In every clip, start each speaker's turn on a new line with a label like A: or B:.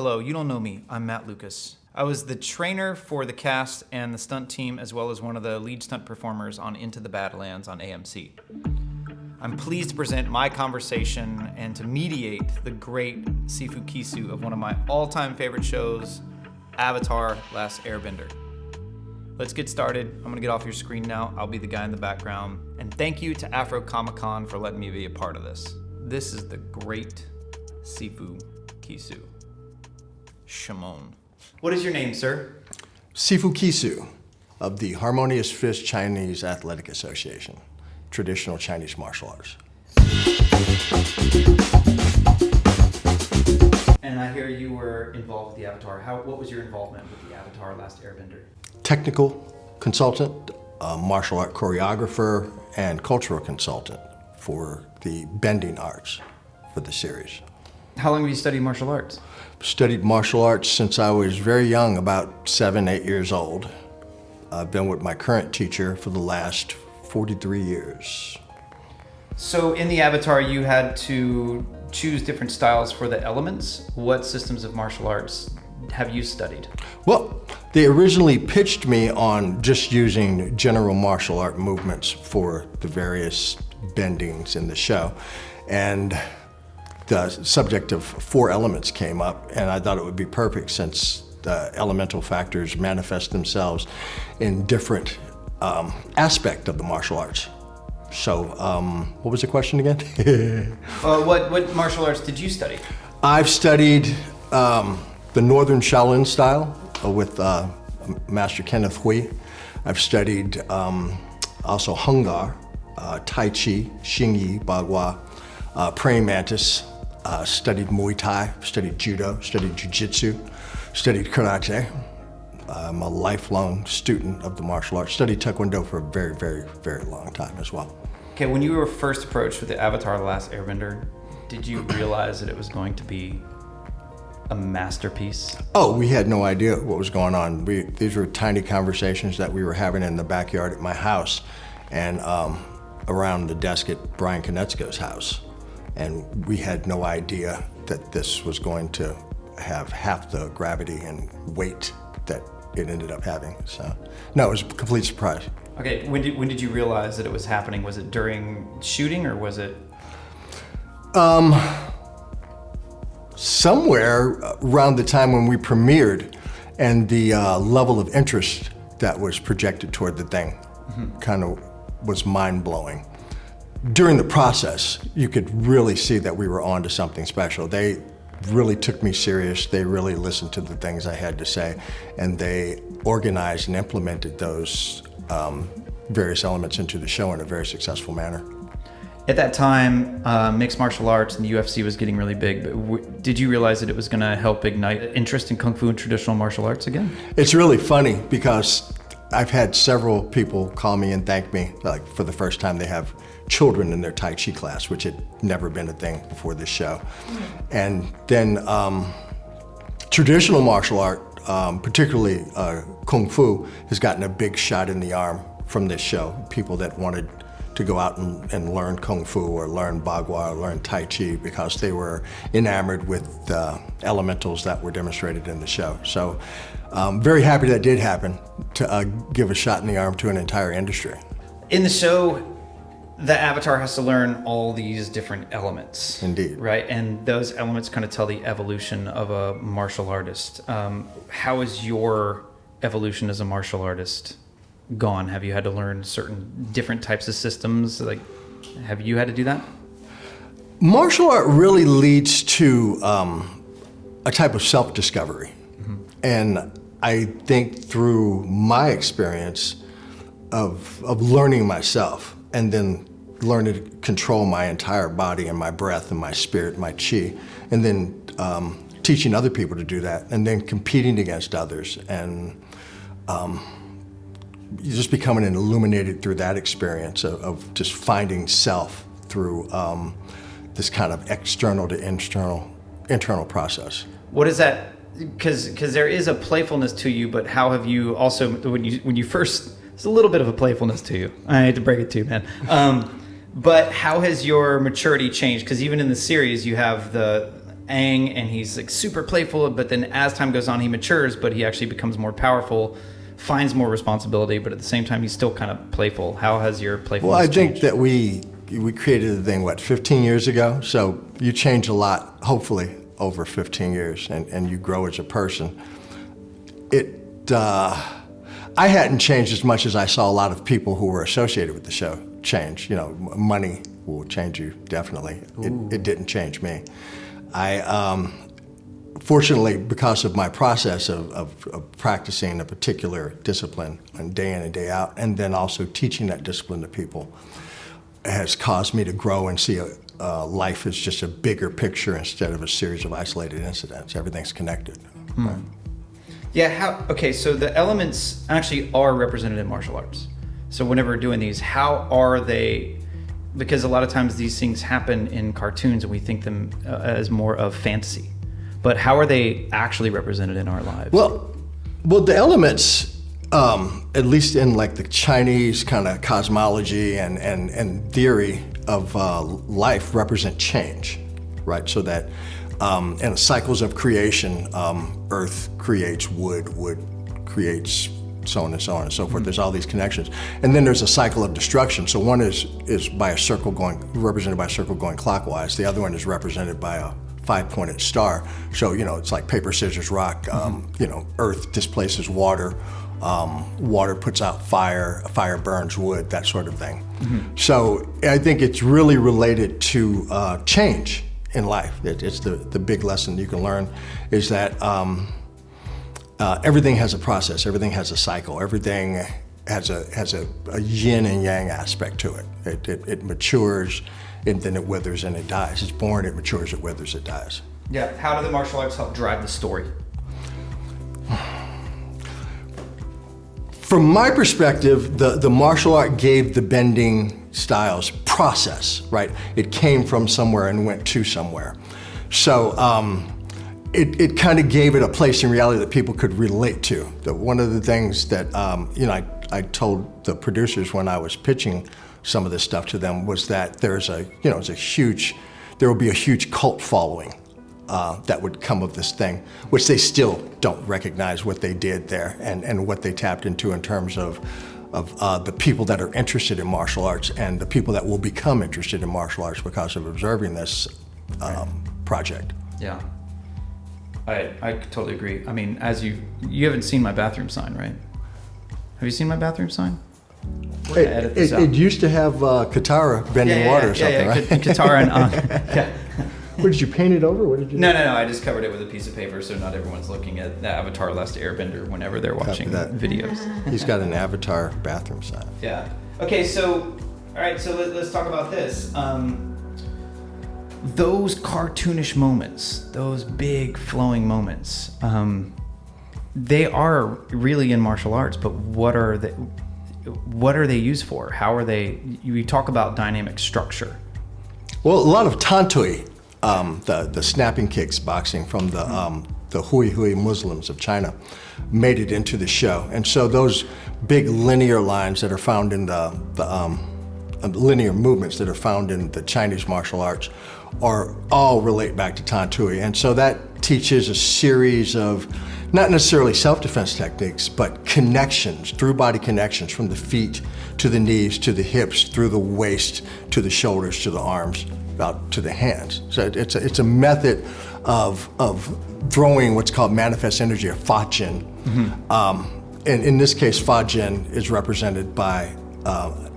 A: Hello, you don't know me. I'm Matt Lucas. I was the trainer for the cast and the stunt team, as well as one of the lead stunt performers on Into the Badlands on AMC. I'm pleased to present my conversation and to mediate the great Sifu Kisu of one of my all-time favorite shows, Avatar: Last Airbender. Let's get started. I'm gonna get off your screen now. I'll be the guy in the background. And thank you to Afro Comic Con for letting me be a part of this. This is the great Sifu Kisu. Shimon. What is your name, sir?
B: Sifu Kisu of the Harmonious Fist Chinese Athletic Association, traditional Chinese martial arts.
A: And I hear you were involved with the Avatar. What was your involvement with the Avatar: Last Airbender?
B: Technical consultant, martial art choreographer, and cultural consultant for the bending arts for the series.
A: How long have you studied martial arts?
B: Studied martial arts since I was very young, about 7, 8 years old. I've been with my current teacher for the last 43 years.
A: So in the Avatar, you had to choose different styles for the elements. What systems of martial arts have you studied?
B: Well, they originally pitched me on just using general martial art movements for the various bendings in the show. And the subject of 4 elements came up, and I thought it would be perfect since the elemental factors manifest themselves in different aspect of the martial arts. So, what was the question again?
A: What martial arts did you study?
B: I've studied the Northern Shaolin style with Master Kenneth Hui. I've studied also Hungar, Tai Chi, Xingyi, Bagua, Praying Mantis, studied Muay Thai, studied Judo, studied Jiu-Jitsu, studied Karate. I'm a lifelong student of the martial arts. Studied Taekwondo for a very, very, very long time as well.
A: Okay, when you were first approached with the Avatar: The Last Airbender, did you realize that it was going to be a masterpiece?
B: Oh, we had no idea what was going on. These were tiny conversations that we were having in the backyard at my house and around the desk at Brian Konietzko's house. And we had no idea that this was going to have half the gravity and weight that it ended up having. So, no, it was a complete surprise.
A: Okay, when did you realize that it was happening? Was it during shooting or was it?
B: Somewhere around the time when we premiered, and the level of interest that was projected toward the thing kind of was mind-blowing. During the process, you could really see that we were on to something special. They really took me serious. They really listened to the things I had to say, and they organized and implemented those various elements into the show in a very successful manner.
A: At that time, mixed martial arts and the UFC was getting really big, but did you realize that it was going to help ignite interest in Kung Fu and traditional martial arts again?
B: It's really funny because I've had several people call me and thank me, like for the first time they have children in their Tai Chi class, which had never been a thing before this show. And then traditional martial art, particularly Kung Fu, has gotten a big shot in the arm from this show. People that wanted to go out and learn Kung Fu or learn Bagua or learn Tai Chi because they were enamored with the elementals that were demonstrated in the show. So very happy that did happen, to give a shot in the arm to an entire industry.
A: In the show, the Avatar has to learn all these different elements.
B: Indeed.
A: Right? And those elements kind of tell the evolution of a martial artist. How is your evolution as a martial artist gone? Have you had to learn certain different types of systems? Like, have you had to do that?
B: Martial art really leads to a type of self-discovery. And I think through my experience of learning myself and then learning to control my entire body and my breath and my spirit, my chi, and then teaching other people to do that, and then competing against others, and you just becoming illuminated through that experience of just finding self through this kind of external to internal process.
A: What is that? Because there is a playfulness to you, but how have you also, when you first, there's a little bit of a playfulness to you. I hate to break it to you, man. But how has your maturity changed? Because even in the series, you have the Aang, and he's like super playful, but then as time goes on, he matures, but he actually becomes more powerful, finds more responsibility, but at the same time, he's still kind of playful. How has your playfulness
B: Well, I think
A: changed?
B: that we created the thing, 15 years ago? So you change a lot, hopefully, over 15 years, and you grow as a person. I hadn't changed as much as I saw a lot of people who were associated with the show change. You know, money will change you, definitely. It didn't change me. Fortunately, because of my process of practicing a particular discipline and day in and day out, and then also teaching that discipline to people, has caused me to grow and see life as just a bigger picture instead of a series of isolated incidents. Everything's connected. Right?
A: Yeah, so the elements actually are represented in martial arts. So whenever we're doing these, how are they, because a lot of times these things happen in cartoons and we think them as more of fantasy, but how are they actually represented in our lives?
B: Well, the elements, at least in like the Chinese kind of cosmology and theory of life, represent change, right? So that in cycles of creation, earth creates wood, wood creates so on and so on and so forth. There's all these connections. And then there's a cycle of destruction. So one is by a circle represented by a circle going clockwise. The other one is represented by a 5-pointed star. So, it's like paper, scissors, rock. Earth displaces water. Water puts out fire. Fire burns wood, that sort of thing. So I think it's really related to change in life. It's the big lesson you can learn is that everything has a process, everything has a cycle, everything has a yin and yang aspect to it. It matures, and then it withers and it dies. It's born, it matures, it withers, it dies.
A: Yeah, how do the martial arts help drive the story?
B: From my perspective, the martial art gave the bending styles process, right? It came from somewhere and went to somewhere. So it kind of gave it a place in reality that people could relate to. One of the things that I told the producers when I was pitching some of this stuff to them was that there will be a huge cult following that would come of this thing, which they still don't recognize what they did there and what they tapped into in terms of the people that are interested in martial arts and the people that will become interested in martial arts because of observing this project.
A: Yeah, I totally agree. I mean, as you haven't seen my bathroom sign, right? Have you seen my bathroom sign? We're gonna edit this out.
B: It used to have Katara bending water or something, right?
A: Katara and yeah.
B: What, did you paint it over? What did you do?
A: No. I just covered it with a piece of paper so not everyone's looking at the Avatar Last Airbender whenever they're watching videos.
B: He's got an Avatar bathroom sign.
A: Yeah. Okay, so, all right, so let's talk about this. Those cartoonish moments, those big flowing moments, they are really in martial arts, but what are they used for? How are they? You talk about dynamic structure.
B: Well, a lot of tantui, the snapping kicks boxing from the Hui Muslims of China, made it into the show. And so those big linear lines that are found in the linear movements that are found in the Chinese martial arts are all relate back to tantui. And so that teaches a series of not necessarily self-defense techniques, but connections, through body connections from the feet to the knees, to the hips, through the waist, to the shoulders, to the arms, out to the hands. So it's a method of throwing what's called manifest energy, or Fa Jin. And in this case, Fa Jin is represented by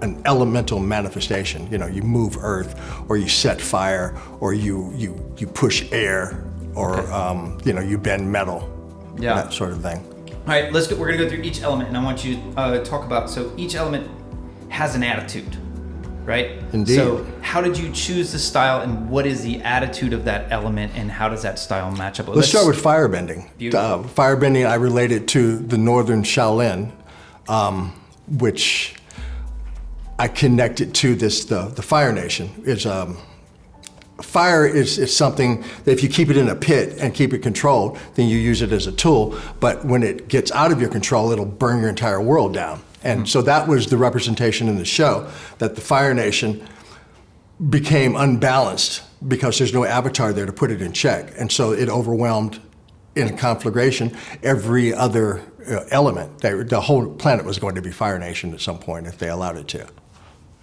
B: an elemental manifestation. You move earth, or you set fire, or you push air, or you bend metal. Yeah, that sort of thing.
A: All right, we're gonna go through each element, and I want you to talk about. So each element has an attitude, right?
B: Indeed.
A: So how did you choose the style, and what is the attitude of that element, and how does that style match up?
B: Let's start with firebending. Firebending, I related to the Northern Shaolin, which I connected to the Fire Nation. Fire is something that if you keep it in a pit and keep it controlled, then you use it as a tool. But when it gets out of your control, it'll burn your entire world down. And so that was the representation in the show, that the Fire Nation became unbalanced because there's no avatar there to put it in check. And so it overwhelmed in a conflagration every other element. The whole planet was going to be Fire Nation at some point if they allowed it to.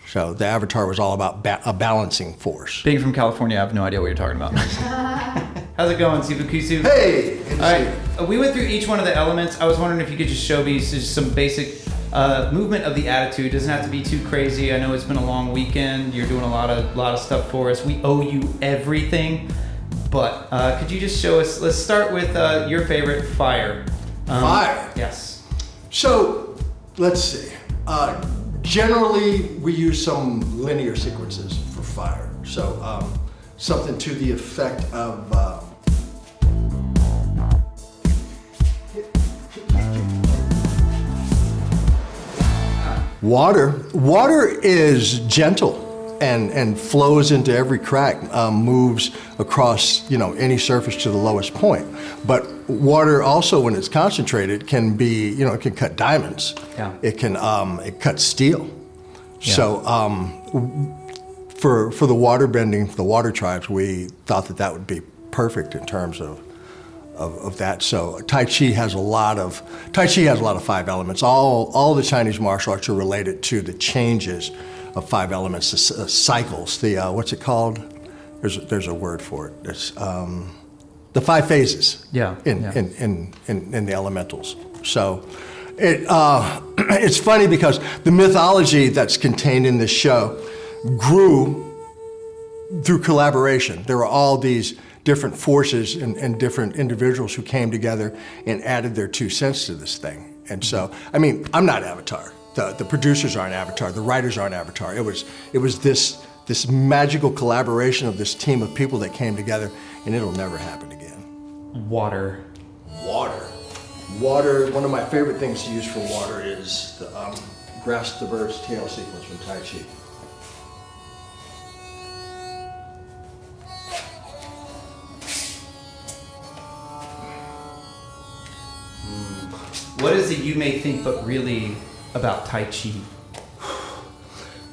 B: So the avatar was all about a balancing force.
A: Being from California, I have no idea what you're talking about. How's it going, Sifu Kisu?
B: Hey!
A: All right, we went through each one of the elements. I was wondering if you could just show me just some basic movement of the attitude. It doesn't have to be too crazy. I know it's been a long weekend. You're doing a lot of stuff for us. We owe you everything. But could you just show us? Let's start with your favorite, fire.
B: Fire?
A: Yes.
B: So, let's see. Generally, we use some linear sequences for fire. So, something to the effect of... Water is gentle and flows into every crack, moves across any surface to the lowest point. But water also, when it's concentrated, can be it can cut diamonds.
A: Yeah.
B: It can it cuts steel.
A: Yeah.
B: So for the water bending, for the water tribes, we thought that would be perfect in terms of that. So Tai Chi has a lot of 5 elements. All the Chinese martial arts are related to the changes of 5 elements, the cycles. The what's it called? There's a word for it. It's the 5 phases.
A: Yeah.
B: In the elementals. So it's funny because the mythology that's contained in this show grew through collaboration. There were all these different forces and different individuals who came together and added their 2 cents to this thing. And so, I mean, I'm not Avatar. The producers aren't Avatar. The writers aren't Avatar. It was this magical collaboration of this team of people that came together, and it'll never happen again.
A: Water.
B: Water, one of my favorite things to use for water is the grasp the bird's tail sequence from Tai Chi.
A: What is it you may think but really about Tai Chi?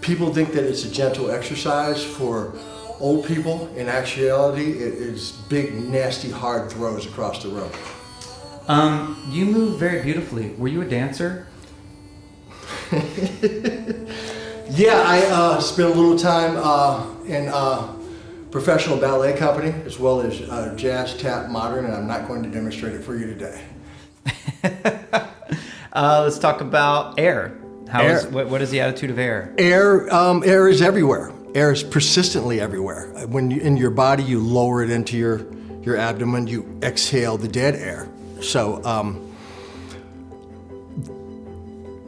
B: People think that it's a gentle exercise for old people. In actuality, it is big, nasty, hard throws across the room.
A: You move very beautifully. Were you a dancer?
B: Yeah, I spent a little time in professional ballet company as well as jazz, tap, modern, and I'm not going to demonstrate it for you today.
A: Let's talk about air. What is the attitude of air?
B: Air is everywhere. Air is persistently everywhere. When in your body, you lower it into your abdomen, you exhale the dead air. So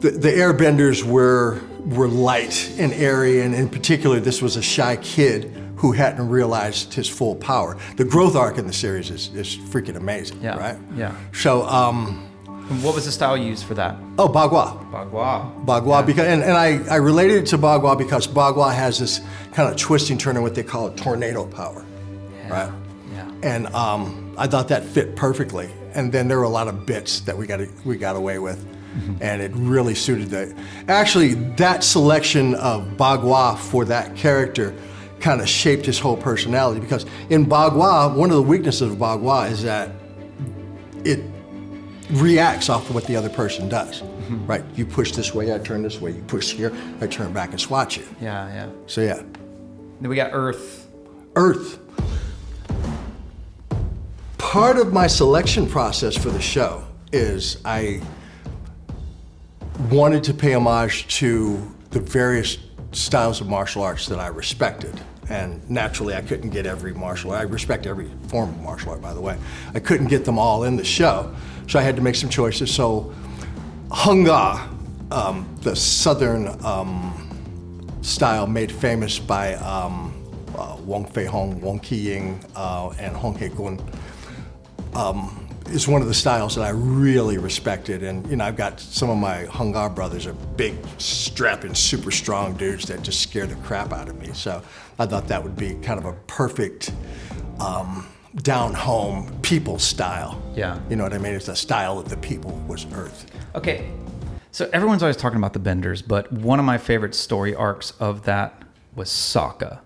B: the airbenders were light and airy, and in particular, this was a shy kid who hadn't realized his full power. The growth arc in the series is freaking amazing, right?
A: Yeah.
B: So,
A: and what was the style you used for that?
B: Oh, Bagua.
A: Bagua.
B: Yeah. Because, and I related it to Bagua because Bagua has this kind of twisting, turning, what they call a tornado power, right?
A: Yeah.
B: And I thought that fit perfectly. And then there were a lot of bits that we got away with, and it really suited that. Actually, that selection of Bagua for that character kind of shaped his whole personality, because in Bagua, one of the weaknesses of Bagua is that it reacts off of what the other person does, right? You push this way, I turn this way. You push here, I turn back and swat you.
A: Yeah.
B: So yeah.
A: Then we got Earth.
B: Part of my selection process for the show is I wanted to pay homage to the various styles of martial arts that I respected. And naturally, I couldn't get every martial art. I respect every form of martial art, by the way. I couldn't get them all in the show, so I had to make some choices. So Hunga, the southern style made famous by Wong Fei Hong, Wong Ki Ying, and Hong He Gun, is one of the styles that I really respected. And I've got some of my Hunga brothers are big, strapping, super strong dudes that just scare the crap out of me. So I thought that would be kind of a perfect down home people style.
A: Yeah.
B: You know what I mean? It's a style of the people was Earth.
A: Okay, so everyone's always talking about the benders, but one of my favorite story arcs of that was Sokka.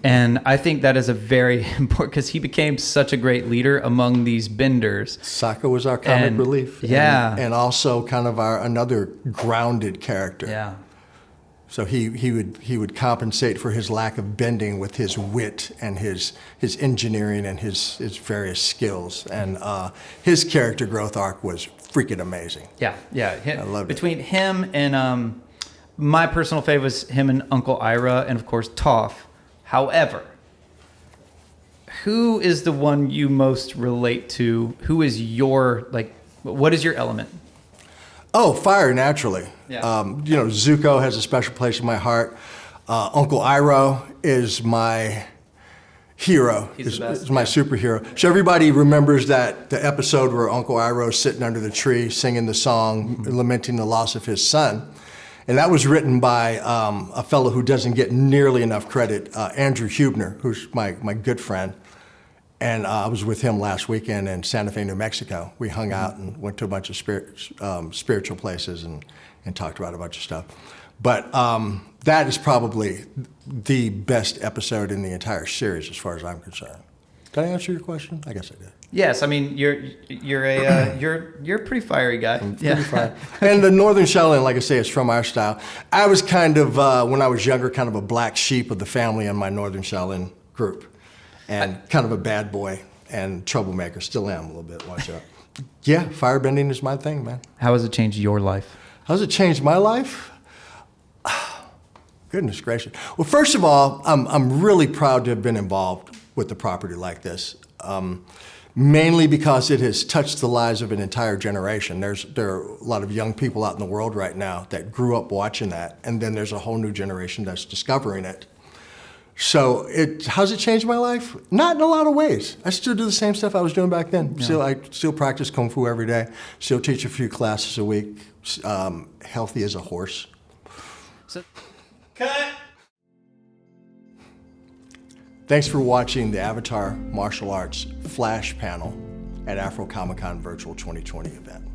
A: And I think that is a very important, because he became such a great leader among these benders.
B: Sokka was our comic relief.
A: Yeah.
B: And also kind of another grounded character.
A: Yeah.
B: So he would compensate for his lack of bending with his wit and his engineering and his various skills. And his character growth arc was freaking amazing.
A: Yeah.
B: I loved it.
A: Between him and my personal favorite was him and Uncle Ira, and of course Toph. However, who is the one you most relate to? Who is your, like, what is your element?
B: Oh, fire, naturally.
A: Yeah.
B: Zuko has a special place in my heart. Uncle Iroh is my hero.
A: He's the best.
B: Is my superhero. So everybody remembers the episode where Uncle Iroh's sitting under the tree singing the song, lamenting the loss of his son. And that was written by a fellow who doesn't get nearly enough credit, Andrew Huebner, who's my good friend. And I was with him last weekend in Santa Fe, New Mexico. We hung out and went to a bunch of spiritual places and talked about a bunch of stuff. But that is probably the best episode in the entire series as far as I'm concerned. Did I answer your question? I guess I did.
A: Yes, I mean you're a pretty fiery guy.
B: Pretty fiery. And the Northern Shaolin, like I say, is from our style. I was kind of when I was younger, kind of a black sheep of the family in my Northern Shaolin group, and kind of a bad boy and troublemaker. Still am a little bit. Watch out. Yeah, firebending is my thing, man.
A: How has it changed your life?
B: How has it changed my life? Goodness gracious. Well, first of all, I'm really proud to have been involved with a property like this, mainly because it has touched the lives of an entire generation. There are a lot of young people out in the world right now that grew up watching that, and then there's a whole new generation that's discovering it. So how's it changed my life? Not in a lot of ways. I still do the same stuff I was doing back then. Yeah. I still practice Kung Fu every day, still teach a few classes a week, healthy as a horse.
A: So, cut!
B: Thanks for watching the Avatar Martial Arts Flash panel at Afro Comic Con Virtual 2020 event.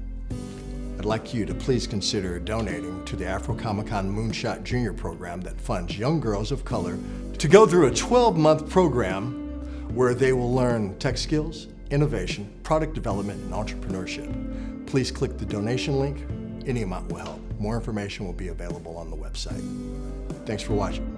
B: I'd like you to please consider donating to the Afro Comic Con Moonshot Junior program that funds young girls of color to go through a 12-month program where they will learn tech skills, innovation, product development, and entrepreneurship. Please click the donation link. Any amount will help. More information will be available on the website. Thanks for watching.